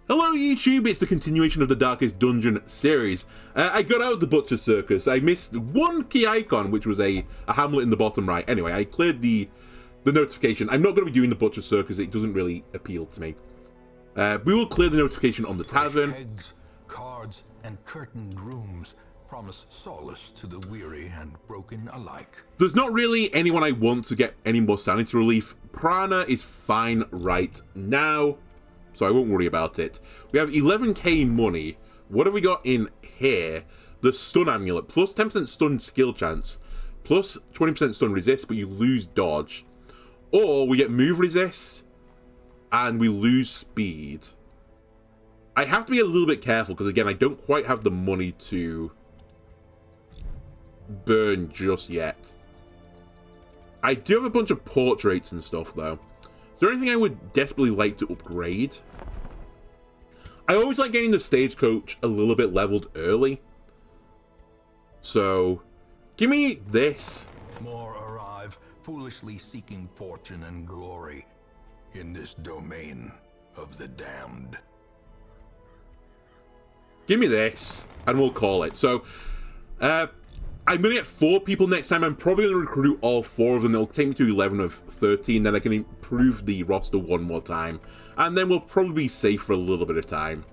Hello YouTube, it's the continuation of the Darkest Dungeon series. I got out of the Butcher Circus. I missed one key icon, which was a hamlet in the bottom right. Anyway, I cleared the notification. I'm not going to be doing the Butcher Circus, it doesn't really appeal to me. We will clear the notification on the tavern. Kegs, cards, and curtained rooms promise solace to the weary and broken alike. There's not really anyone I want to get any more sanity relief. Prana is fine right now, so I won't worry about it. We have 11k money. What have we got in here? The stun amulet, plus 10% stun skill chance, plus 20% stun resist, but you lose dodge. Or we get move resist, and we lose speed. I have to be a little bit careful, because again, I don't quite have the money to burn just yet. I do have a bunch of portraits and stuff, though. Is there anything I would desperately like to upgrade? I always like getting the stagecoach a little bit leveled early. So, give me this. More arrive, foolishly seeking fortune and glory in this domain of the damned. Give me this, and we'll call it. So, I'm going to get 4 people next time. I'm probably going to recruit all 4 of them. It'll take me to 11 of 13. Then I can improve the roster one more time. And then we'll probably be safe for a little bit of time.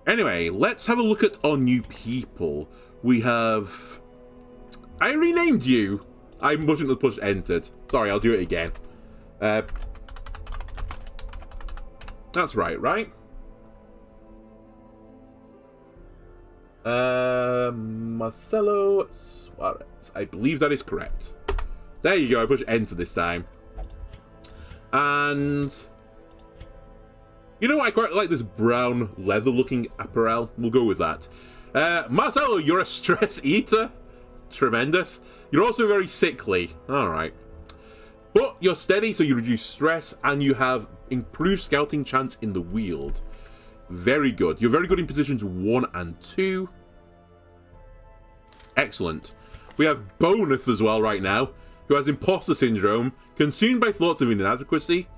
Anyway, let's have a look at our new people. We have... I renamed you. I mustn't have pushed entered. Sorry, I'll do it again. That's right? Marcelo Suarez. I believe that is correct. There you go, I pushed enter this time. And... you know, I quite like this brown leather-looking apparel. We'll go with that. Marcelo, you're a stress eater. Tremendous. You're also very sickly. Alright. But you're steady, so you reduce stress, and you have improved scouting chance in the wield. Very good. You're very good in positions 1 and 2. Excellent. We have Boneth as well right now, who has imposter syndrome, consumed by thoughts of inadequacy.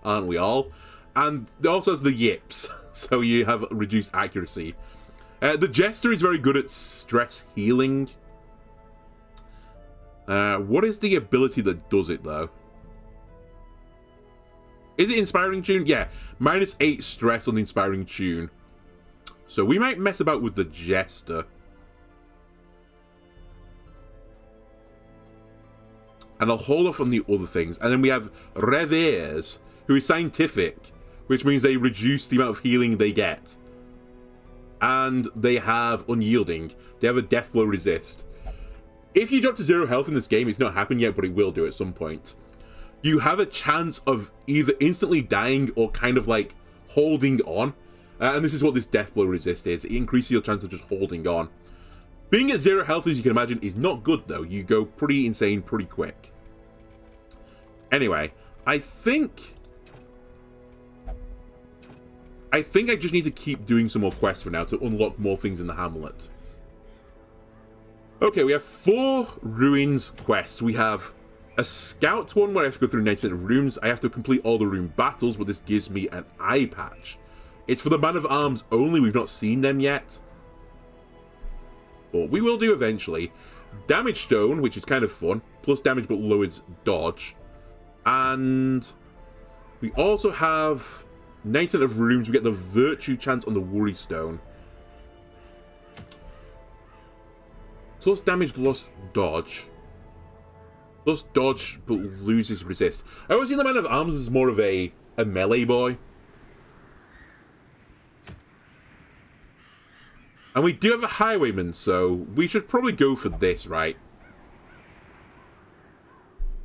Aren't we all? And also has the yips, so you have reduced accuracy. The Jester is very good at stress healing. What is the ability that does it, though? Is it Inspiring Tune? Yeah, -8 stress on the Inspiring Tune. So we might mess about with the Jester. And I'll hold off on the other things. And then we have Revers, who is scientific, which means they reduce the amount of healing they get. And they have Unyielding. They have a Death Blow resist. If you drop to 0 health in this game, it's not happened yet, but it will do at some point. You have a chance of either instantly dying or kind of like holding on. And this is what this Death Blow resist is. It increases your chance of just holding on. Being at 0 health, as you can imagine, is not good, though. You go pretty insane pretty quick. Anyway, I think I just need to keep doing some more quests for now to unlock more things in the hamlet. Okay, we have 4 ruins quests. We have a scout one where I have to go through 90% of rooms. I have to complete all the room battles, but this gives me an eye patch. It's for the man of arms only. We've not seen them yet, but we will do eventually. Damage stone, which is kind of fun. Plus damage but lowers dodge. And we also have 90% of rooms. We get the virtue chance on the worry stone. Plus damage, loss, dodge. Plus dodge, but loses resist. I always see the man of arms as more of a melee boy. And we do have a highwayman, so we should probably go for this, right?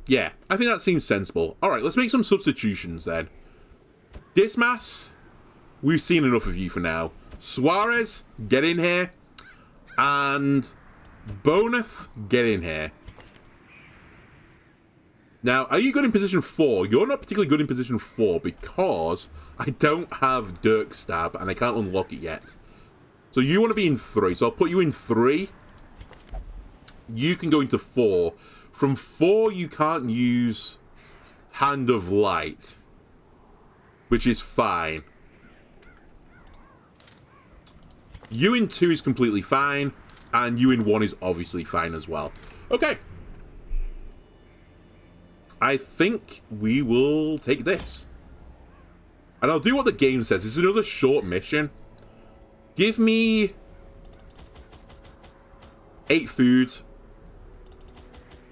Yeah, I think that seems sensible. Alright, let's make some substitutions then. Dismas, we've seen enough of you for now. Suarez, get in here. And Boneth, get in here. Now, are you good in position 4? You're not particularly good in position 4 because I don't have Dirk Stab and I can't unlock it yet. So you want to be in 3. So I'll put you in 3. You can go into 4. From 4, you can't use Hand of Light, which is fine. You in 2 is completely fine, and you in 1 is obviously fine as well. Okay. I think we will take this. And I'll do what the game says. It's another short mission. Give me 8 food,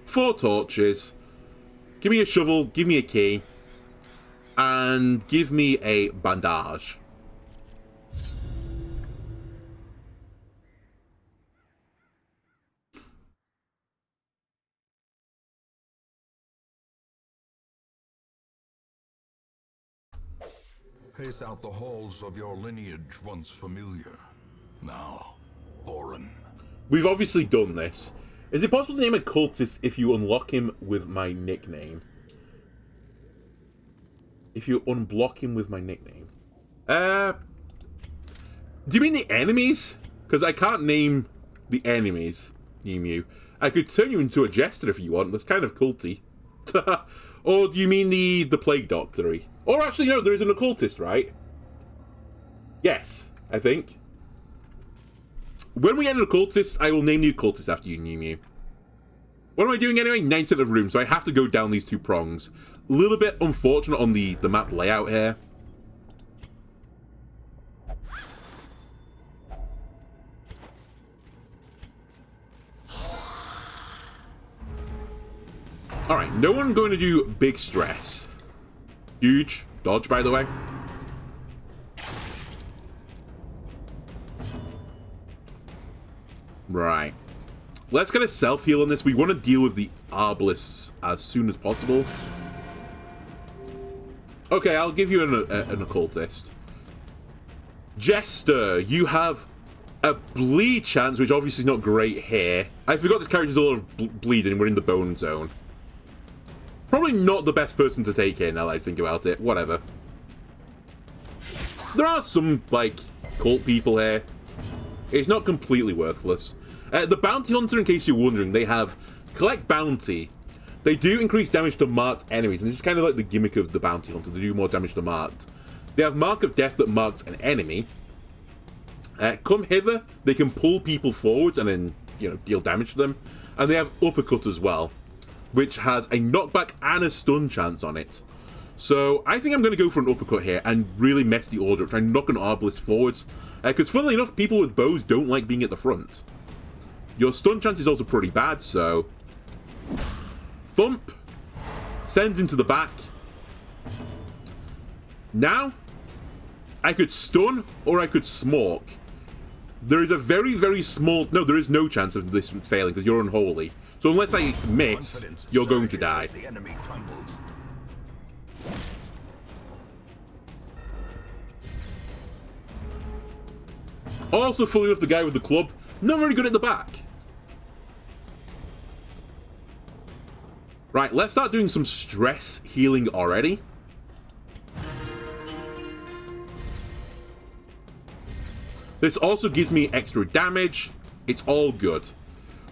4 torches, give me a shovel, give me a key, and give me a bandage. Pace out the halls of your lineage once familiar, now foreign. We've obviously done this. Is it possible to name a cultist if you unlock him with my nickname? If you unblock him with my nickname. Do you mean the enemies? Because I can't name the enemies, Mew. I could turn you into a Jester if you want. That's kind of culty. Or do you mean the Plague Doctory? Or actually, no, there is an occultist, right? Yes, I think. When we get an occultist, I will name the occultist after you, Mew. What am I doing anyway? 9% of room, so I have to go down these 2 prongs. A little bit unfortunate on the map layout here. Alright, no one going to do big stress. Huge dodge, by the way. Right. Let's get a self-heal on this. We want to deal with the Arbalists as soon as possible. Okay, I'll give you an occultist. Jester, you have a bleed chance, which obviously is not great here. I forgot this character's all bleeding. We're in the bone zone. Probably not the best person to take here now that I think about it. Whatever. There are some, like, cult people here. It's not completely worthless. The Bounty Hunter, in case you're wondering, they have Collect Bounty. They do increase damage to marked enemies, and this is kind of like the gimmick of the Bounty Hunter. They do more damage to marked. They have Mark of Death that marks an enemy. Come hither, they can pull people forwards and then, you know, deal damage to them. And they have Uppercut as well, which has a knockback and a stun chance on it. So I think I'm going to go for an uppercut here and really mess the order up, try and knock an Arbalist forwards. Because funnily enough, people with bows don't like being at the front. Your stun chance is also pretty bad, so... Thump. Sends into the back. Now, I could stun or I could smoke. There is a very, very small... No, there is no chance of this failing because you're unholy. So unless I miss, you're going to die. The enemy crumbles. Also, fully enough, the guy with the club, not very good at the back. Right, let's start doing some stress healing already. This also gives me extra damage. It's all good.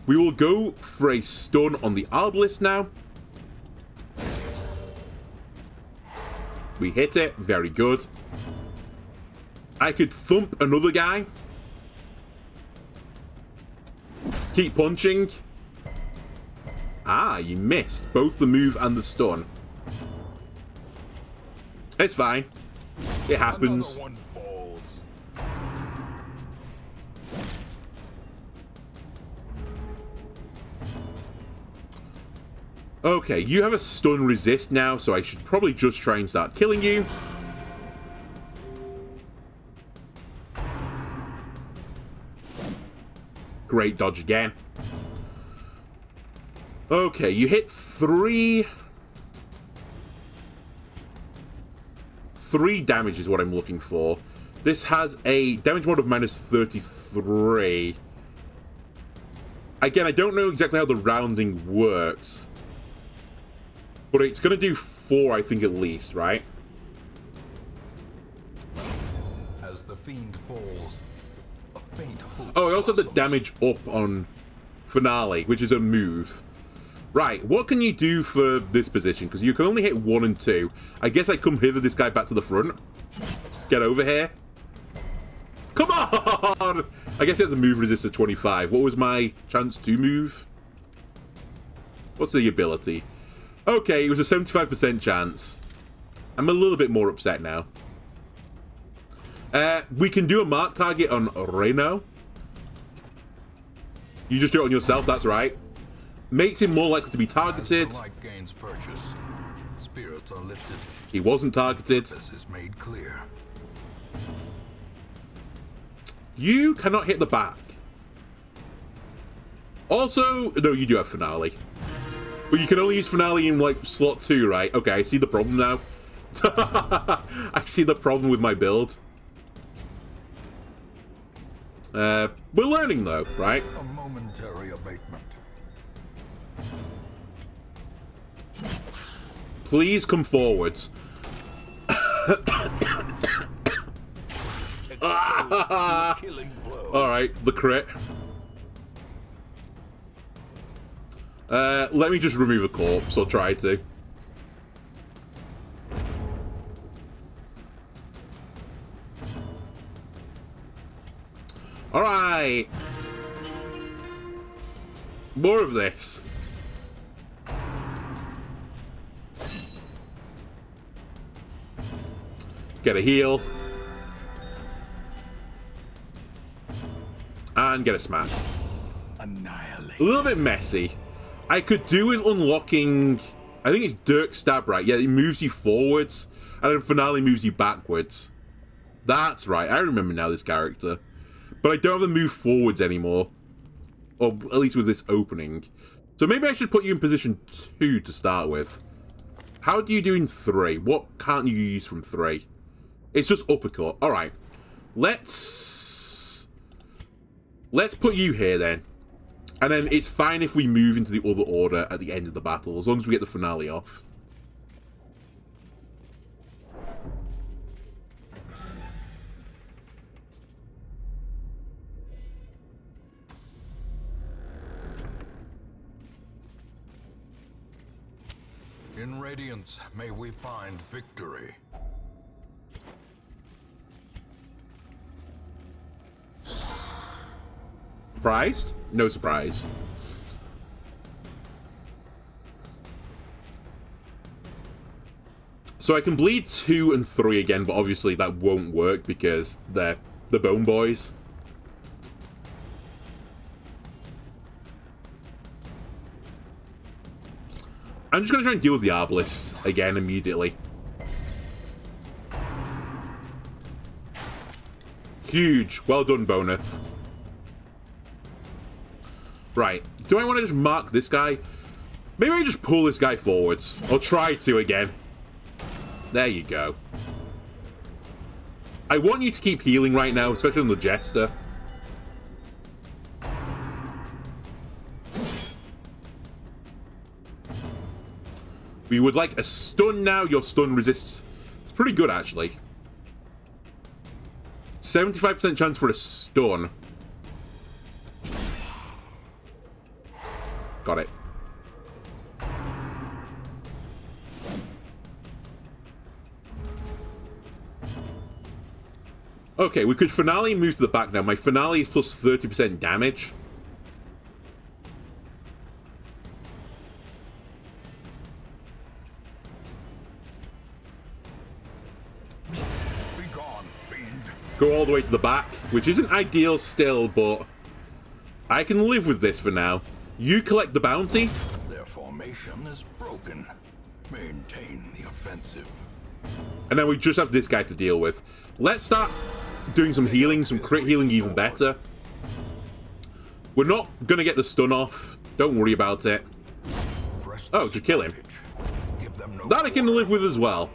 We will go for a stun on the Arbalist now. We hit it. Very good. I could thump another guy. Keep punching. Ah, you missed both the move and the stun. It's fine. It happens. Okay, you have a stun resist now, so I should probably just try and start killing you. Great dodge again. Okay, you hit three damage is what I'm looking for. This has a damage mod of minus 33. Again, I don't know exactly how the rounding works. But it's going to do 4, I think, at least, right? As the fiend falls, a faint hope. Oh, I also have the damage up on Finale, which is a move. Right, what can you do for this position? Because you can only hit 1 and 2. I guess I come hither this guy back to the front. Get over here. Come on! I guess it has a move resist of 25. What was my chance to move? What's the ability? Okay, it was a 75% chance. I'm a little bit more upset now. We can do a mark target on Reno. You just do it on yourself, that's right. Makes him more likely to be targeted. As the light gains purchase, spirits are lifted. He wasn't targeted. This is made clear. You cannot hit the back. Also, no, you do have finale. But you can only use finale in, like, slot 2, right? Okay, I see the problem now. I see the problem with my build. We're learning, though, right? A momentary abatement. Please come forwards. Alright, the crit. Let me just remove a corpse, or try to. Alright. More of this. Get a heal. And get a smash. Annihilate. A little bit messy. I could do with unlocking... I think it's Dirk Stab, right? Yeah, it moves you forwards. And then Finale moves you backwards. That's right. I remember now this character. But I don't have to move forwards anymore. Or at least with this opening. So maybe I should put you in position 2 to start with. How do you do in 3? What can't you use from 3? It's just uppercut. Alright. Let's put you here then. And then it's fine if we move into the other order at the end of the battle, as long as we get the finale off. In Radiance, may we find victory. Surprised? No surprise. So I can bleed 2 and 3 again, but obviously that won't work because they're the Bone Boys. I'm just going to try and deal with the Arbalist again immediately. Huge. Well done, Boneth. Right. Do I want to just mark this guy? Maybe I just pull this guy forwards. Or try to again. There you go. I want you to keep healing right now, especially on the Jester. We would like a stun now. Your stun resists. It's pretty good, actually. 75% chance for a stun. Got it. Okay, we could finale move to the back now. My finale is plus 30% damage. Be gone, fiend. Go all the way to the back, which isn't ideal still, but I can live with this for now. You collect the bounty. Their formation is broken. Maintain the offensive. And then we just have this guy to deal with. Let's start doing some healing, some crit healing even better. We're not going to get the stun off. Don't worry about it. Oh, to kill him. That I can live with as well.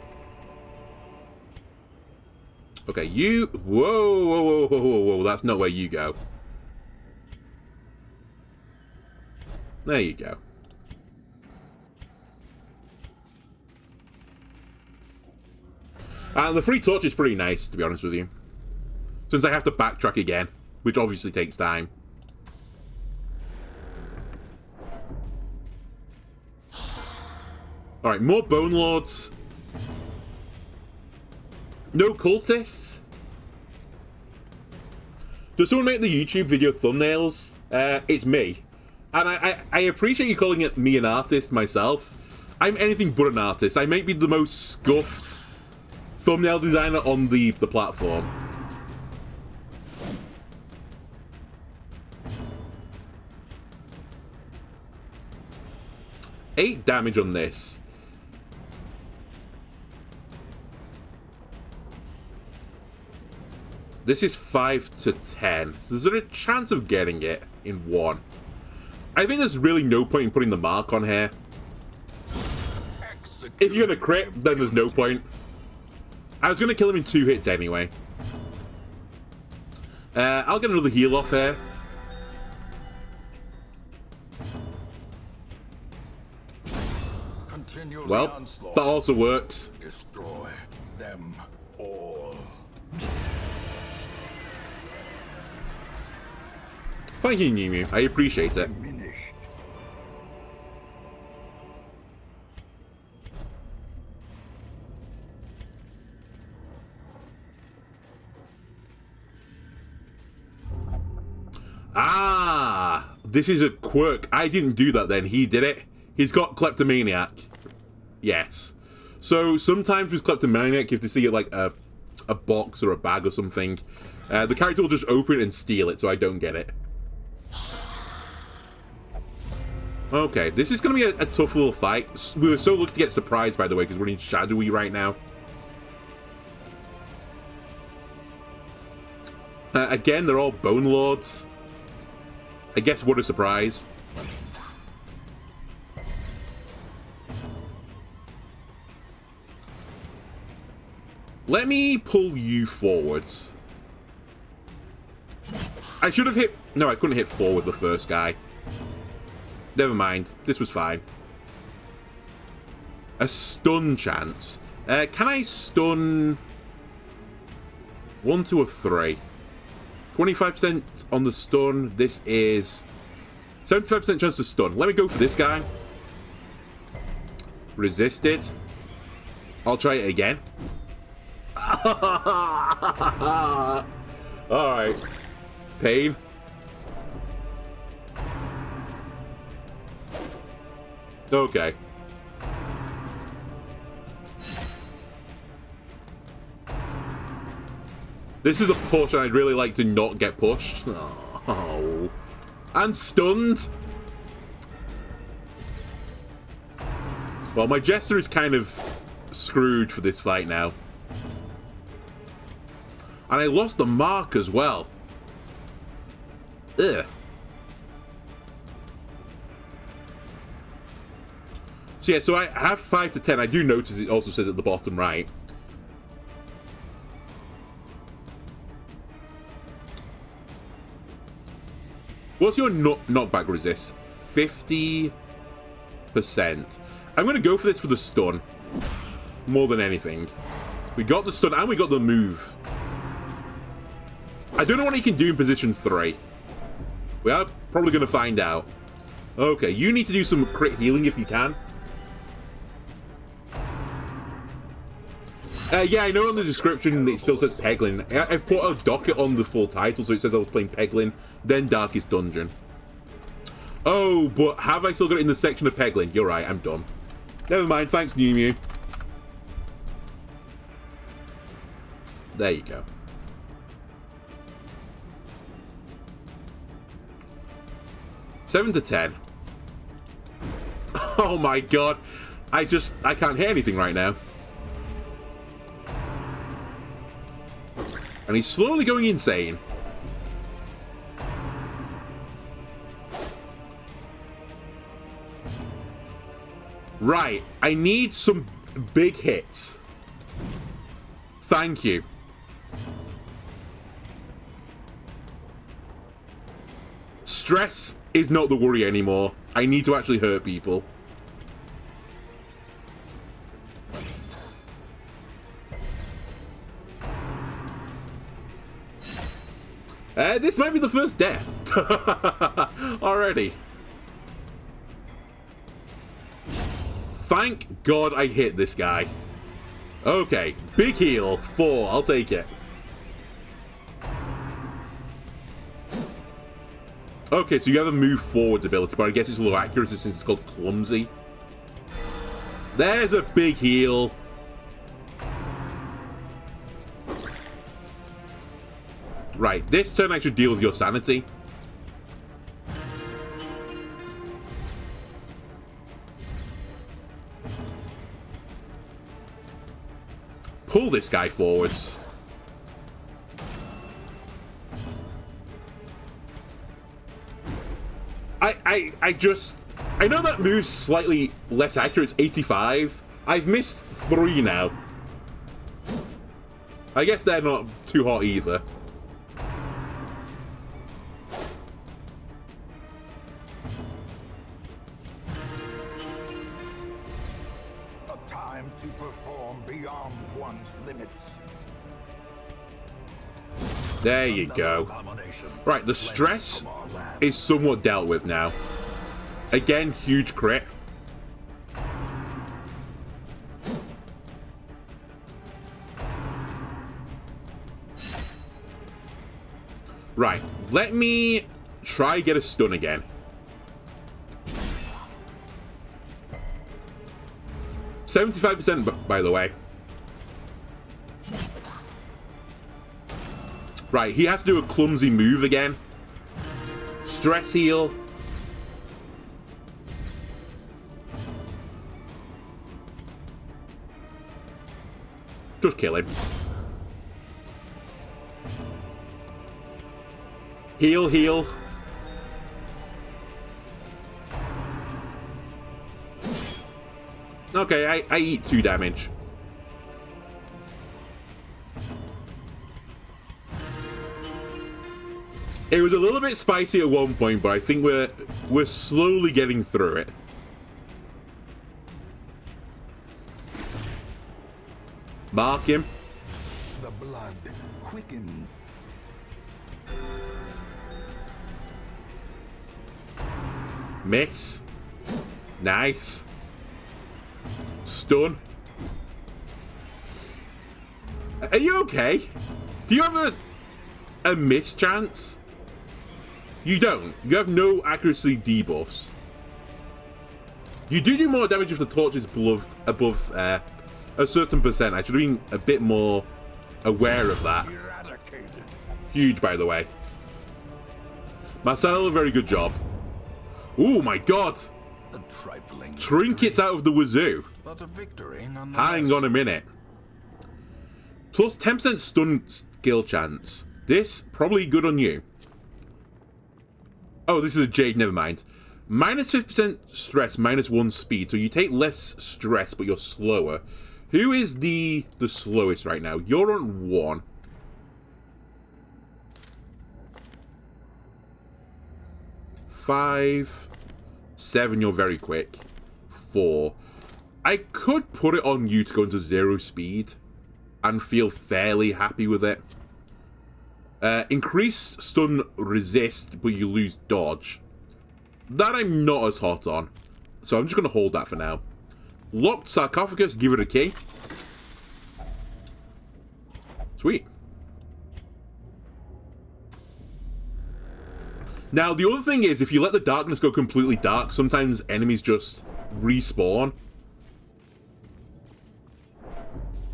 Okay, you... Whoa, whoa, whoa, whoa, whoa, whoa. That's not where you go. There you go. And the free torch is pretty nice, to be honest with you. Since I have to backtrack again, which obviously takes time. Alright, more Bone Lords. No cultists. Does someone make the YouTube video thumbnails? It's me. And I appreciate you calling it me an artist myself. I'm anything but an artist. I may be the most scuffed thumbnail designer on the platform. Eight damage on this. This is 5 to 10. So is there a chance of getting it in one? I think there's really no point in putting the mark on here. If you're gonna crit, then there's no point. I was gonna kill him in 2 hits anyway. I'll get another heal off here. Well, that also works. Destroy them all. Thank you, Nimu. I appreciate it. Ah, this is a quirk. I didn't do that then. He did it. He's got kleptomaniac. Yes. So sometimes with kleptomaniac, you have to see it like a box or a bag or something. The character will just open it and steal it, so I don't get it. Okay, this is going to be a tough little fight. We were so lucky to get surprised, by the way, because we're in Shadowy right now. Again, they're all Bone Lords. I guess what a surprise. Let me pull you forwards. I should have hit... No, I couldn't hit forward the first guy. Never mind. This was fine. A stun chance. Can I stun... 1, 2, or 3? 25% on the stun. This is 75% chance to stun. Let me go for this guy. Resisted. I'll try it again. Alright. Pain. Okay. This is a push, and I'd really like to not get pushed. Oh. And stunned. Well, my Jester is kind of screwed for this fight now. And I lost the mark as well. Ugh. So yeah, so I have 5 to 10. I do notice it also says at the bottom right. What's your knockback resist? 50%. I'm going to go for this for the stun. More than anything. We got the stun and we got the move. I don't know what he can do in position 3. We are probably going to find out. Okay, you need to do some crit healing if you can. Yeah, I know on the description it still says Peglin. I've put a docket on the full title, so it says I was playing Peglin, then Darkest Dungeon. Oh, but have I still got it in the section of Peglin? You're right, I'm done. Never mind, thanks, New Mew. There you go. Seven to 10. Oh my god. I can't hit anything right now. And he's slowly going insane. Right, I need some big hits. Thank you. Stress is not the worry anymore. I need to actually hurt people. This might be the first death. Already. Thank God I hit this guy. Okay, big heal. 4, I'll take it. Okay, so you have a move forwards ability, but I guess it's low accuracy since it's called clumsy. There's a big heal. Right, this turn I should deal with your sanity. Pull this guy forwards. I know that move's slightly less accurate. It's 85. I've missed 3 now. I guess they're not too hot either. A time to perform beyond one's limits. There you go. Right, the stress is somewhat dealt with now. Again, huge crit. Right, let me try get a stun again. %, by the way. Right, he has to do a clumsy move again. Stress heal. Just kill him. Heal, heal. Okay, I eat 2 damage. It was a little bit spicy at one point, but I think we're slowly getting through it. Mark him. The blood quickens. Miss. Nice. Stun. Are you okay? Do you have a miss chance? You don't. You have no accuracy debuffs. You do more damage if the torch is above a certain percent. I should have been a bit more aware of that. Huge, by the way. Marcel, a very good job. Oh my god! Trinkets out of the wazoo. But a victory Hang on a minute. Plus 10% stun skill chance. This, probably good on you. Oh, this is a Jade, never mind. Minus 50% stress, minus 1 speed. So you take less stress, but you're slower. Who is the slowest right now? You're on 1. Five, 7, you're very quick. 4. I could put it on you to go into 0 speed and feel fairly happy with it. Increase stun resist, but you lose dodge. That I'm not as hot on. So I'm just going to hold that for now. Locked sarcophagus, give it a key. Sweet. Now, the other thing is, if you let the darkness go completely dark, sometimes enemies just respawn.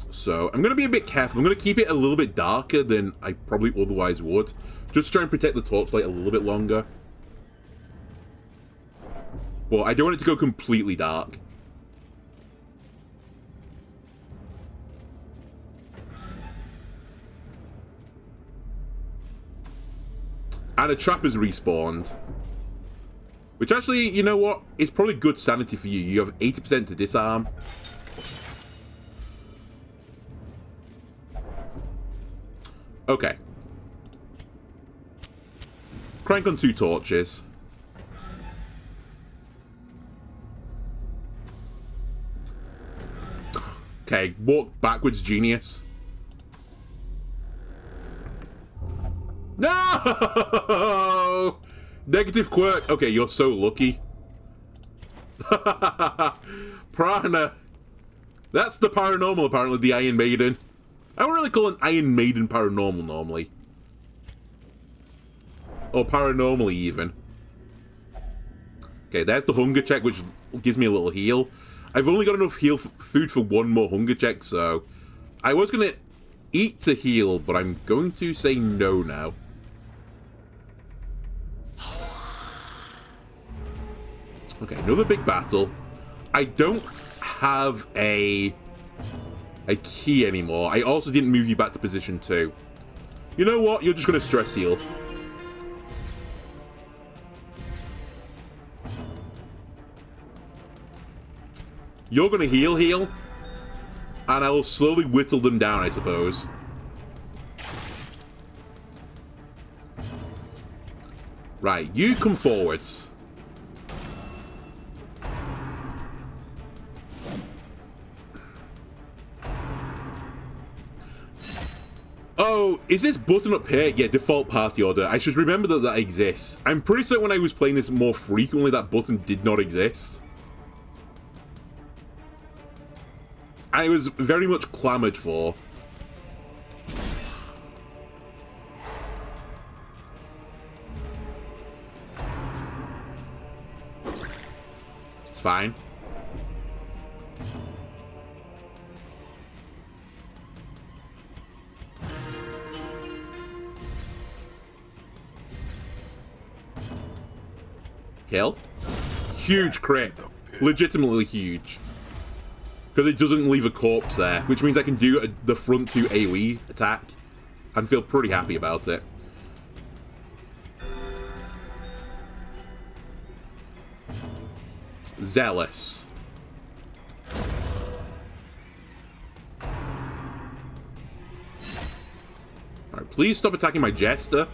So, I'm going to be a bit careful. I'm going to keep it a little bit darker than I probably otherwise would. Just to try and protect the torchlight a little bit longer. Well, I don't want it to go completely dark. And a trap has respawned. Which actually, you know what? It's probably good sanity for you. You have 80% to disarm. Okay. Crank on 2 torches. Okay, walk backwards, genius. No! Negative quirk. Okay, you're so lucky. Prana. That's the paranormal, apparently, the Iron Maiden. I don't really call an Iron Maiden paranormal normally. Or paranormally, even. Okay, there's the hunger check, which gives me a little heal. I've only got enough food for one more hunger check, so I was going to eat to heal, but I'm going to say no now. Okay, another big battle. I don't have a key anymore. I also didn't move you back to position 2. You know what? You're just going to stress heal. You're going to heal, and I will slowly whittle them down, I suppose. Right, you come forwards. Oh, is this button up here? Yeah, default party order. I should remember that that exists. I'm pretty certain when I was playing this more frequently, that button did not exist. And it was very much clamoured for. It's fine. Kill. Huge crit. Legitimately huge. Because it doesn't leave a corpse there, which means I can do the front 2 AoE attack and feel pretty happy about it. Zealous. Alright, please stop attacking my Jester.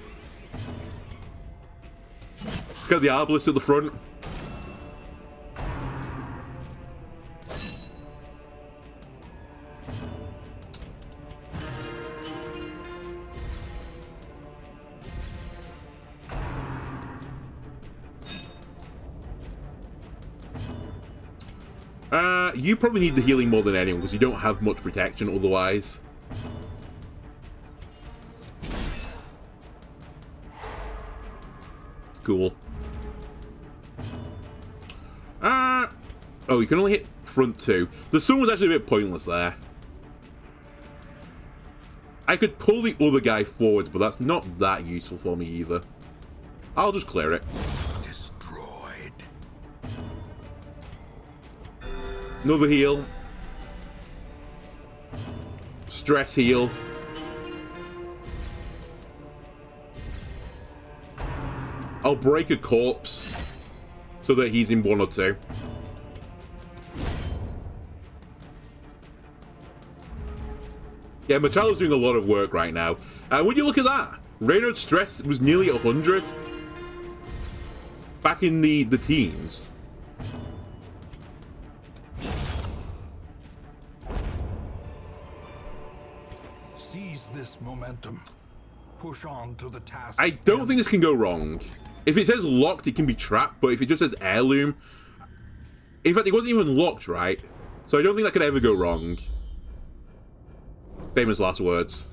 Let's get the Arbalist at the front. You probably need the healing more than anyone because you don't have much protection otherwise. Cool. Oh, you can only hit front 2. The sun was actually a bit pointless there. I could pull the other guy forwards, but that's not that useful for me either. I'll just clear it. Another heal. Stress heal. I'll break a corpse so that he's in 1 or 2. Yeah, Machado's doing a lot of work right now. Would you look at that? Reynard's stress was nearly 100 back in the teens. This momentum. Push on to the task. I don't think this can go wrong. If it says locked, it can be trapped, but if it just says heirloom... In fact, it wasn't even locked, right? So I don't think that could ever go wrong. Famous last words.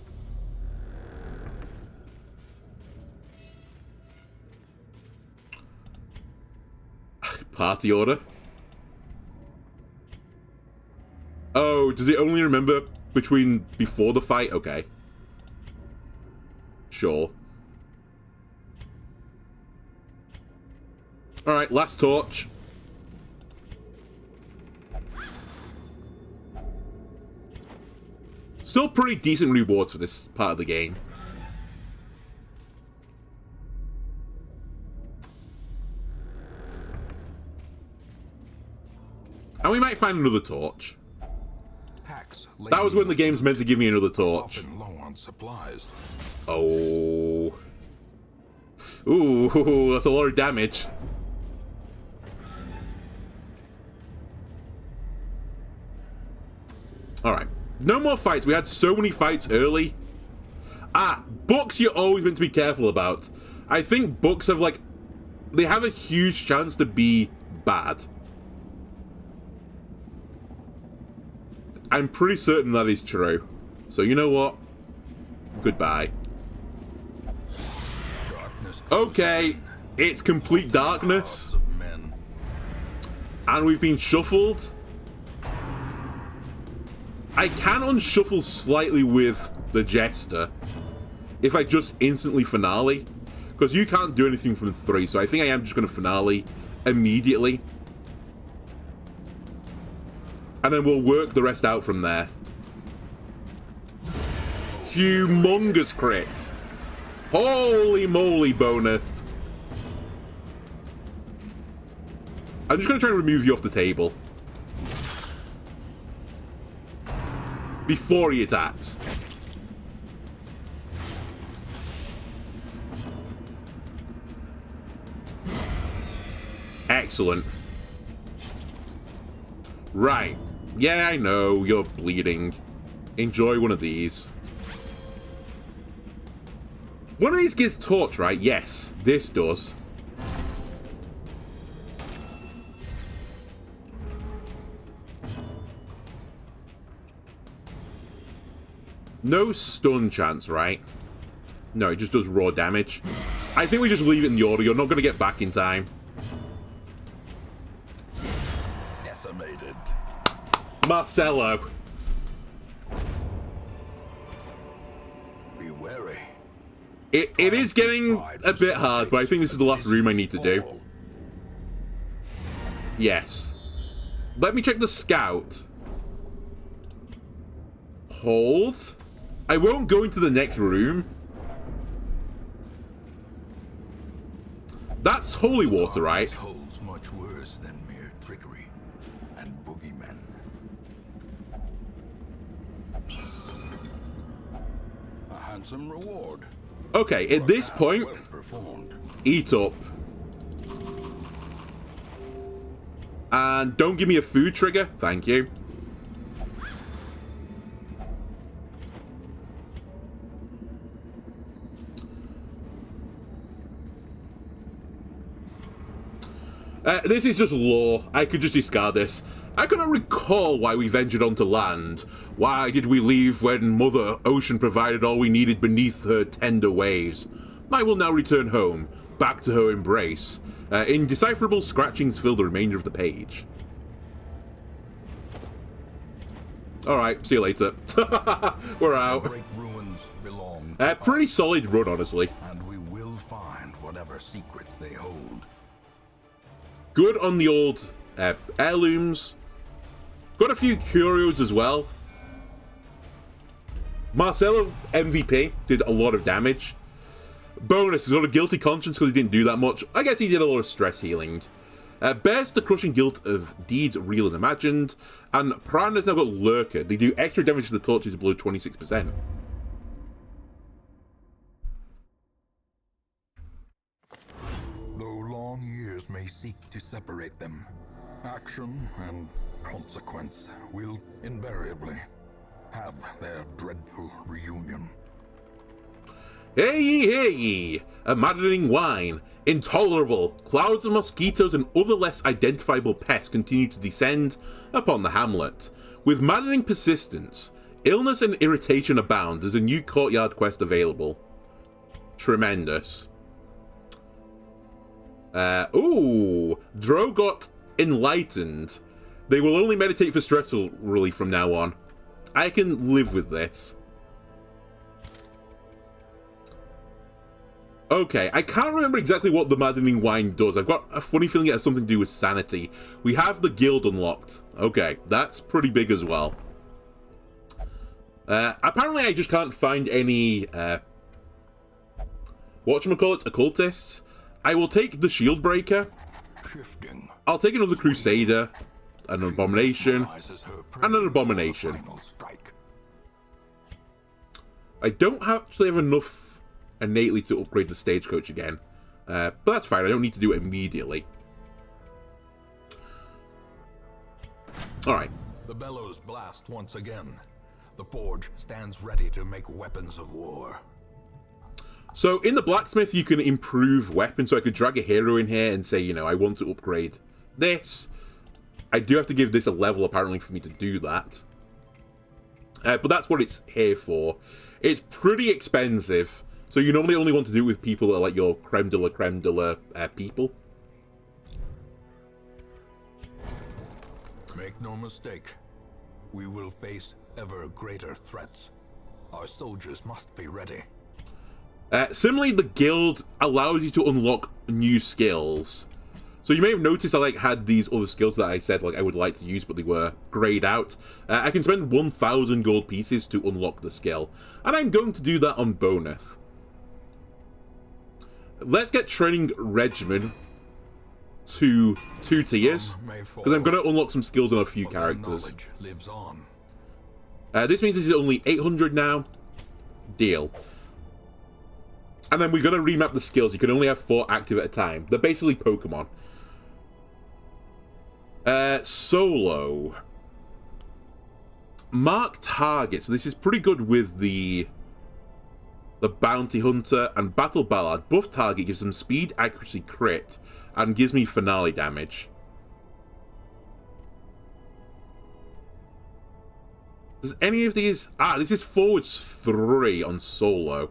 Party order? Oh, does it only remember before the fight? Okay. Sure. Alright, last torch. Still pretty decent rewards for this part of the game. And we might find another torch. That was when the game's meant to give me another torch. Low on supplies. Oh. Ooh, that's a lot of damage. Alright. No more fights. We had so many fights early. Books you're always meant to be careful about. I think books have, like... They have a huge chance to be bad. I'm pretty certain that is true. So you know what? Goodbye. Okay, it's complete darkness. And we've been shuffled. I can unshuffle slightly with the Jester if I just instantly finale. Because you can't do anything from 3, so I think I am just going to finale immediately. And then we'll work the rest out from there. Humongous crit. Holy moly, Boneth. I'm just going to try and remove you off the table. Before he attacks. Excellent. Right. Yeah, I know, you're bleeding. Enjoy one of these. One of these gives torch, right? Yes, this does. No stun chance, right? No, it just does raw damage. I think we just leave it in the order. You're not going to get back in time. Decimated. Marcelo. Be wary. It is getting a bit hard, but I think this is the last room I need to do. Yes. Let me check the scout. Hold. I won't go into the next room. That's holy water, right? Holds much worse than mere trickery and boogeymen. A handsome reward. Okay, at this point, eat up. And don't give me a food trigger. Thank you. This is just lore. I could just discard this. I cannot recall why we ventured onto land. Why did we leave when Mother Ocean provided all we needed beneath her tender waves? I will now return home, back to her embrace. Indecipherable scratchings fill the remainder of the page. Alright, see you later. We're out. Great ruins belong Pretty solid run, honestly. and we will find whatever secrets they hold. Good on the old heirlooms. Got a few curios as well. Marcelo MVP did a lot of damage. Bonus, he's got a guilty conscience because he didn't do that much. I guess he did a lot of stress healing. Bears the crushing guilt of deeds real and imagined. And Piranha's now got Lurker. They do extra damage to the torches below 26%. May seek to separate them. Action and consequence will invariably have their dreadful reunion. Hey! A maddening whine. Intolerable. Clouds of mosquitoes and other less identifiable pests continue to descend upon the hamlet. With maddening persistence, illness and irritation abound. There's a new courtyard quest available. Tremendous. Drow got enlightened. They will only meditate for stress relief from now on. I can live with this. Okay, I can't remember exactly what the maddening wine does. I've got a funny feeling it has something to do with sanity. We have the guild unlocked. Okay, that's pretty big as well. Apparently I just can't find any whatchamacallit, occultists. I will take the shield breaker. I'll take another crusader, an abomination, and an abomination. I don't actually have enough innately to upgrade the stagecoach again, but that's fine. I don't need to do it immediately. All right. The bellows blast once again. The forge stands ready to make weapons of war. So in the blacksmith, you can improve weapons. So I could drag a hero in here and say, you know, I want to upgrade this. I do have to give this a level, apparently, for me to do that. But that's what it's here for. It's pretty expensive. So you normally only want to do it with people that are like your creme de la people. Make no mistake. We will face ever greater threats. Our soldiers must be ready. Similarly, the guild allows you to unlock new skills. So you may have noticed I had these other skills that I said I would like to use, but they were grayed out. I can spend 1,000 gold pieces to unlock the skill, and I'm going to do that on Boneth. Let's get training regimen to 2 tiers, because I'm going to unlock some skills on a few characters. Lives on. This means this is only 800 now. Deal. And then we're going to remap the skills. You can only have 4 active at a time. They're basically Pokemon. Solo. Mark target. So this is pretty good with the Bounty Hunter and Battle Ballad. Buff target gives them speed, accuracy, crit, and gives me finale damage. Does any of these... this is forwards 3 on Solo.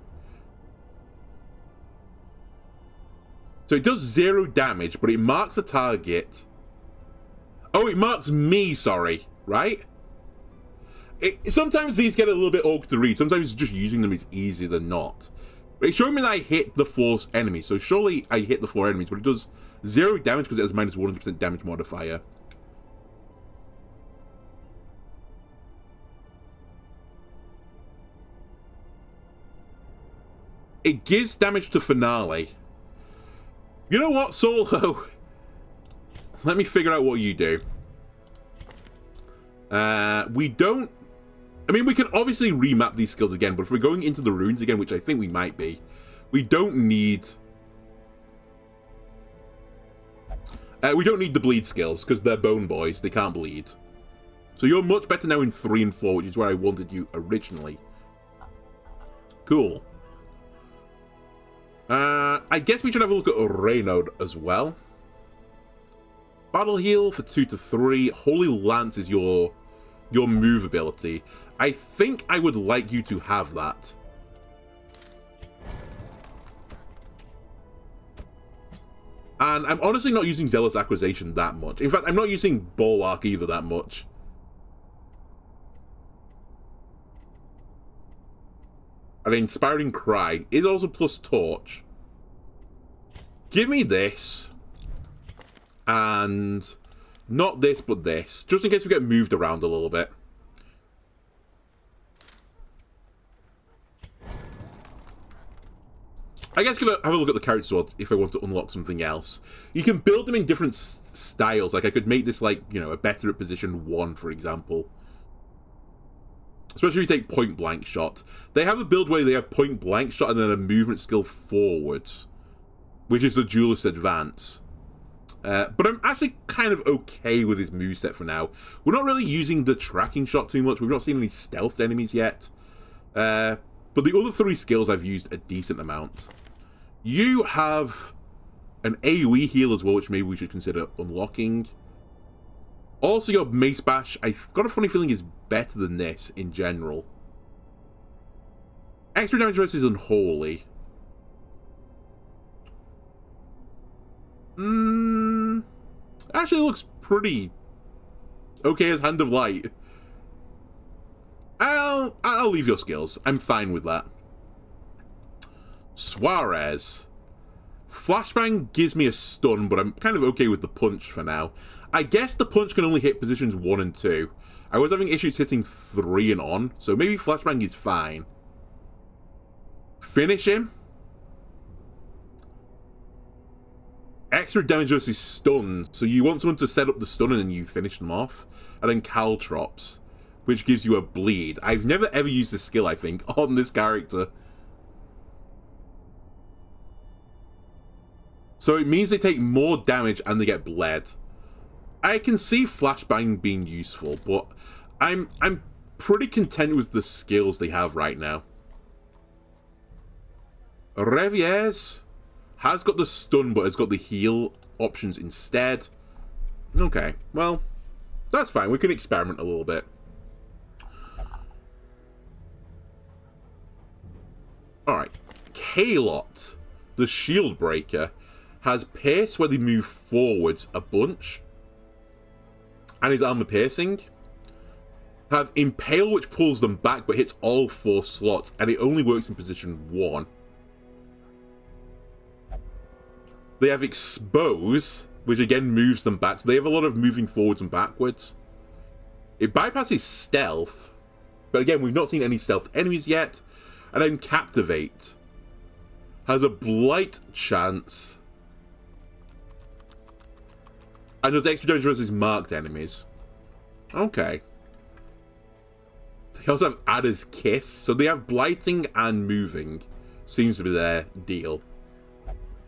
So it does 0 damage, but it marks the target. Oh, it marks me, sorry. Right? Sometimes these get a little bit awkward to read. Sometimes just using them is easier than not. But it's showing me that I hit the 4 enemies. So surely I hit the 4 enemies, but it does 0 damage because it has minus 100% damage modifier. It gives damage to finale. You know what, Solo? Let me figure out what you do. We don't... I mean, we can obviously remap these skills again, but if we're going into the runes again, which I think we might be, we don't need... we don't need the bleed skills, because they're bone boys. They can't bleed. So you're much better now in 3 and 4, which is where I wanted you originally. Cool. I guess we should have a look at Reynard as well. Battle heal for 2 to 3. Holy Lance is your move ability. I think I would like you to have that. And I'm honestly not using Zealous Acquisition that much. In fact, I'm not using Bulwark either that much. And Inspiring Cry is also plus Torch. Give me this. And not this, but this. Just in case we get moved around a little bit. I guess I'm going to have a look at the character swords if I want to unlock something else. You can build them in different styles. Like, I could make this, like, you know, a better at position 1, for example. Especially if you take point blank shot. They have a build where they have point blank shot and then a movement skill forwards, which is the Duelist Advance. But I'm actually kind of okay with his moveset for now. We're not really using the tracking shot too much. We've not seen any stealthed enemies yet. But the other 3 skills I've used a decent amount. You have an AoE heal as well, which maybe we should consider unlocking. Also, your Mace Bash, I've got a funny feeling, is better than this in general. Extra damage versus Unholy. Actually looks pretty okay as Hand of Light. I'll leave your skills. I'm fine with that. Suarez. Flashbang gives me a stun, but I'm kind of okay with the punch for now. I guess the punch can only hit positions 1 and 2. I was having issues hitting 3 and on, so maybe Flashbang is fine. Finish him. Extra damage versus stun, so you want someone to set up the stun and then you finish them off. And then Caltrops, which gives you a bleed. I've never ever used this skill, I think, on this character. So it means they take more damage and they get bled. I can see Flashbang being useful, but I'm pretty content with the skills they have right now. Revieres has got the stun, but has got the heal options instead. Okay, well, that's fine. We can experiment a little bit. Alright. Kalot, the Shield Breaker, has pace where they move forwards a bunch. and his armor piercing. Have Impale, which pulls them back but hits all 4 slots, and it only works in position 1. They have Expose, which again moves them back, so they have a lot of moving forwards and backwards. It bypasses Stealth, but again, we've not seen any stealth enemies yet. And then Captivate has a Blight chance, and does extra damage versus marked enemies. Okay. They also have Adder's Kiss, so they have Blighting and Moving. Seems to be their deal.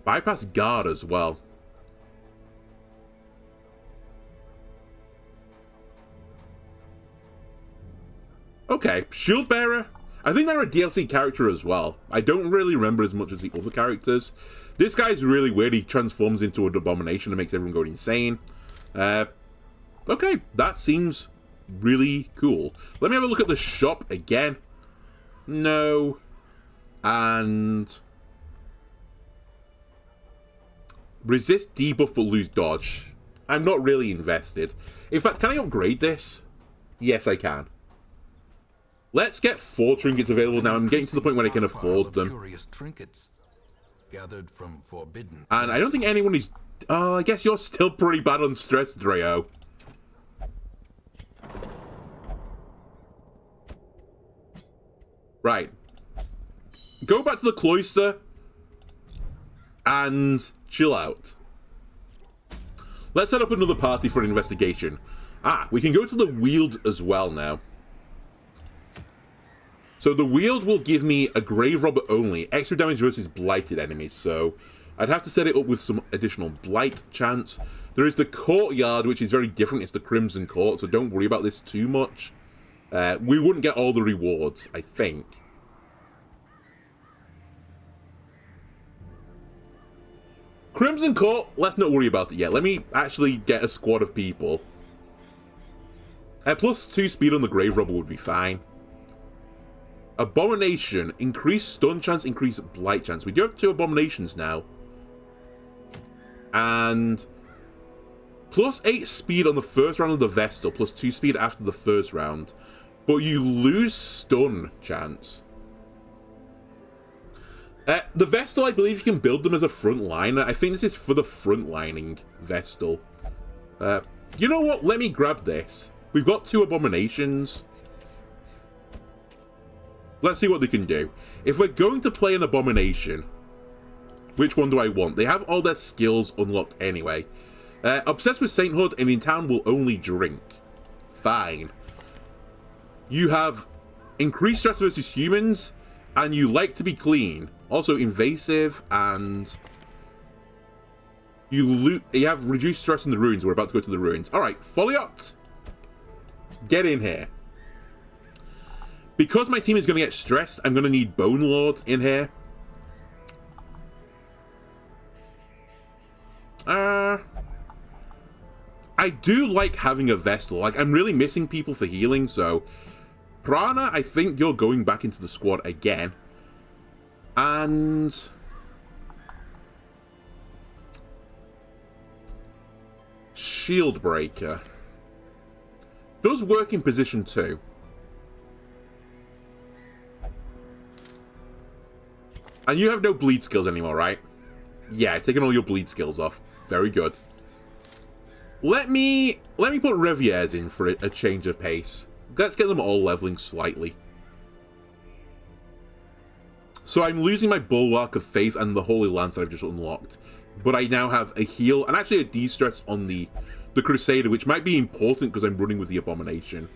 Bypass Guard as well. Okay, Shield Bearer. I think they're a DLC character as well. I don't really remember as much as the other characters. This guy's really weird. He transforms into an abomination and makes everyone go insane. Okay, that seems really cool. Let me have a look at the shop again. No. And resist debuff but lose dodge. I'm not really invested. In fact, can I upgrade this? Yes, I can. Let's get 4 trinkets available now. I'm getting to the point where I can afford them. Gathered from forbidden. And I don't think anyone is... Oh, I guess you're still pretty bad on stress, Dreo. Right. Go back to the cloister and chill out. Let's set up another party for an investigation. Ah, we can go to the Weald as well now. So the Weald will give me a Grave Robber only, extra damage versus blighted enemies, so I'd have to set it up with some additional blight chance. There is the Courtyard, which is very different. It's the Crimson Court, so don't worry about this too much. We wouldn't get all the rewards, I think. Crimson Court, let's not worry about it yet. Let me actually get a squad of people. Plus 2 speed on the Grave Robber would be fine. Abomination, increase stun chance, increase blight chance. We do have 2 abominations now. And plus 8 speed on the first round of the Vestal, plus 2 speed after the first round. But you lose stun chance. The Vestal, I believe you can build them as a front liner. I think this is for the front lining Vestal. You know what? Let me grab this. We've got 2 abominations. Let's see what they can do. If we're going to play an abomination, which one do I want? They have all their skills unlocked anyway. Obsessed with Sainthood and in town will only drink. Fine. You have increased stress versus humans, and you like to be clean. Also invasive, and you have reduced stress in the ruins. We're about to go to the ruins. Alright, Foliot, get in here. Because my team is going to get stressed, I'm going to need Bone Lord in here. I do like having a Vestal. Like, I'm really missing people for healing, so Prana, I think you're going back into the squad again. And Shield Breaker does work in position 2. And you have no bleed skills anymore, right? Yeah, taking all your bleed skills off. Very good. Let me put Revieres in for a change of pace. Let's get them all leveling slightly. So I'm losing my Bulwark of Faith and the Holy Lance that I've just unlocked. But I now have a heal and actually a de-stress on the Crusader, which might be important because I'm running with the Abomination.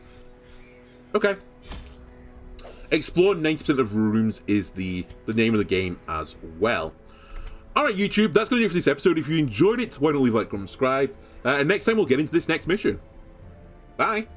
Okay. Explore 90% of rooms is the name of the game as well. Alright, YouTube, that's going to do it for this episode. If you enjoyed it, why don't leave a like, comment, subscribe. And next time we'll get into this next mission. Bye.